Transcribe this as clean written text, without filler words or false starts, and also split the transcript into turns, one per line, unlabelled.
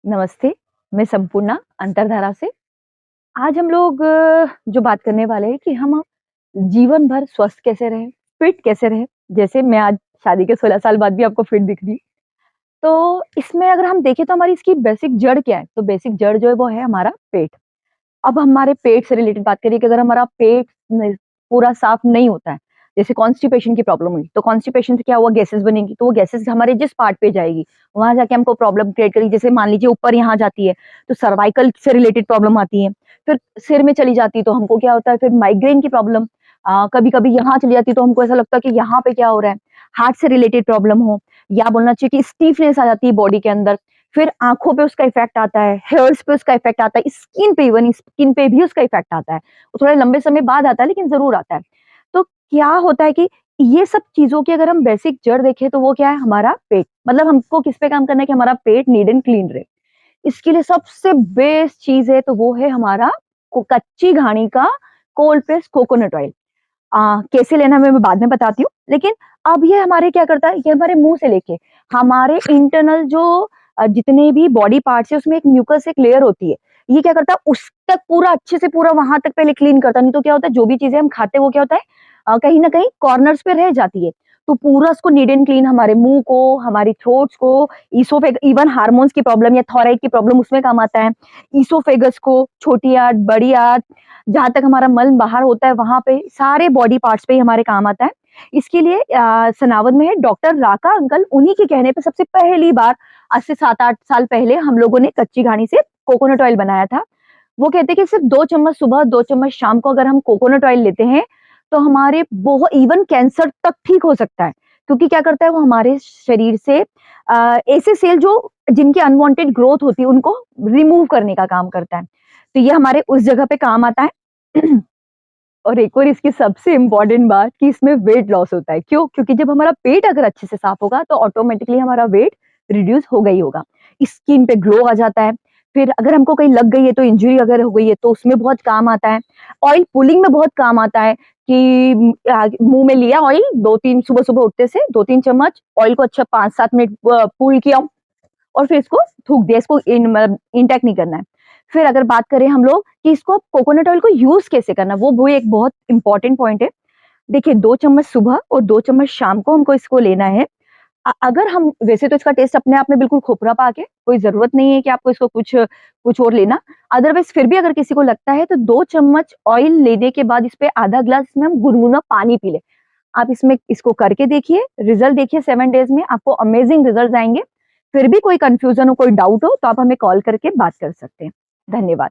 नमस्ते, मैं संपूर्णा अंतरधारा से। आज हम लोग जो बात करने वाले हैं कि हम जीवन भर स्वस्थ कैसे रहें, फिट कैसे रहें। जैसे मैं आज शादी के 16 साल बाद भी आपको फिट दिख रही हूँ। तो इसमें अगर हम देखें तो हमारी इसकी बेसिक जड़ क्या है? तो बेसिक जड़ जो है वो है हमारा पेट। अब हमारे पेट से रिलेटेड बात करिए कि अगर हमारा पेट पूरा साफ नहीं होता है, जैसे कॉन्स्टिपेशन की प्रॉब्लम हुई, तो कॉन्स्टिपेशन से क्या हुआ, गैसेस बनेगी, तो वो गैसेस हमारे जिस पार्ट पे जाएगी, वहां जाके हमको प्रॉब्लम क्रिएट करेगी। जैसे मान लीजिए ऊपर यहाँ जाती है, तो सर्वाइकल से रिलेटेड प्रॉब्लम आती है। फिर सिर में चली जाती है तो हमको क्या होता है, फिर माइग्रेन की प्रॉब्लम। कभी कभी यहाँ चली जाती है तो हमको ऐसा लगता है कि यहाँ पे क्या हो रहा है, हार्ट से रिलेटेड प्रॉब्लम हो, या बोलना चाहिए कि स्टीफनेस आ जाती है बॉडी के अंदर। फिर आँखों पे उसका इफ़ेक्ट आता है, हेयर्स पे उसका इफ़ेक्ट आता है, स्किन पे, इवन स्किन पे भी उसका इफ़ेक्ट आता है। वो थोड़ा लंबे समय बाद आता है लेकिन ज़रूर आता है। तो क्या होता है कि ये सब चीज़ों की अगर हम बेसिक जड़ देखें तो वो क्या है, हमारा पेट। मतलब हमको किस पे काम करना है कि हमारा पेट नीट एंड क्लीन रहे। इसके लिए सबसे बेस्ट चीज़ है तो वो है हमारा कच्ची घानी का कोल्ड प्रेस्ड कोकोनट ऑयल। कैसे लेना है मैं बाद में बताती हूँ। लेकिन अब ये हमारे क्या करता है, ये हमारे मुँह से लेके हमारे इंटरनल जो जितने भी बॉडी पार्ट्स है उसमें एक म्यूकस एक लेयर होती है। ये क्या करता है, उस तक पूरा अच्छे से पूरा वहाँ तक पहले क्लीन करता है। नहीं तो क्या होता है, जो भी चीज़ें हम खाते हैं वो क्या होता है, कहीं न कहीं कॉर्नर्स पे रह जाती है। तो पूरा उसको नीट एंड क्लीन हमारे मुँह को, हमारी थ्रोट्स को, ईसोफेग इवन हार्मोन्स की प्रॉब्लम या थायराइड की प्रॉब्लम उसमें काम आता है। ईसोफेगस को, छोटी आंत, बड़ी आंत, जहाँ तक हमारा मल बाहर होता है वहाँ पे सारे बॉडी पार्ट्स पे ही हमारे काम आता है। इसके लिए सनावद में है डॉक्टर राका अंकल, उन्हीं के कहने पे सबसे पहली बार आज से 7-8 साल पहले हम लोगों ने कच्ची घानी से कोकोनट ऑयल बनाया था। वो कहते हैं कि सिर्फ 2 चम्मच सुबह, 2 चम्मच शाम को अगर हम कोकोनट ऑयल लेते हैं, तो हमारे बहुत इवन कैंसर तक ठीक हो सकता है। क्योंकि क्या करता है वो हमारे शरीर से ऐसे सेल जो जिनकी अनवांटेड ग्रोथ होती है उनको रिमूव करने का काम करता है। तो ये हमारे उस जगह पे काम आता है। और एक और इसकी सबसे इम्पोर्टेंट बात कि इसमें वेट लॉस होता है। क्यों? क्योंकि जब हमारा पेट अगर अच्छे से साफ होगा तो ऑटोमेटिकली हमारा वेट रिड्यूस होगा ही होगा। स्किन पे ग्लो आ जाता है। फिर अगर हमको कहीं लग गई है तो इंजरी अगर हो गई है तो उसमें बहुत काम आता है। ऑयल पुलिंग में बहुत काम आता है कि मुँह में लिया ऑयल 2-3 सुबह-सुबह उठते से 2-3 चम्मच ऑयल को अच्छा 5-7 मिनट पुल किया और फिर इसको थूक दिया, इसको मतलब इंटेक नहीं करना है। फिर अगर बात करें हम लोग कि इसको कोकोनट ऑयल को यूज़ कैसे करना है, वो एक बहुत इम्पोर्टेंट पॉइंट है। देखिए 2 चम्मच सुबह और 2 चम्मच शाम को हमको इसको लेना है। अगर हम वैसे तो इसका टेस्ट अपने आप में बिल्कुल खोपरा पाक है, कोई ज़रूरत नहीं है कि आपको इसको कुछ और लेना। अदरवाइज़ फिर भी अगर किसी को लगता है तो 2 चम्मच ऑयल लेने के बाद इस पे आधा ग्लास में हम गुनगुना पानी पी लें। आप इसमें इसको करके देखिए, रिज़ल्ट देखिए 7 डेज़ में आपको अमेज़िंग रिज़ल्ट्स आएँगे। फिर भी कोई कन्फ्यूज़न हो, कोई डाउट हो तो आप हमें कॉल करके बात कर सकते हैं। धन्यवाद।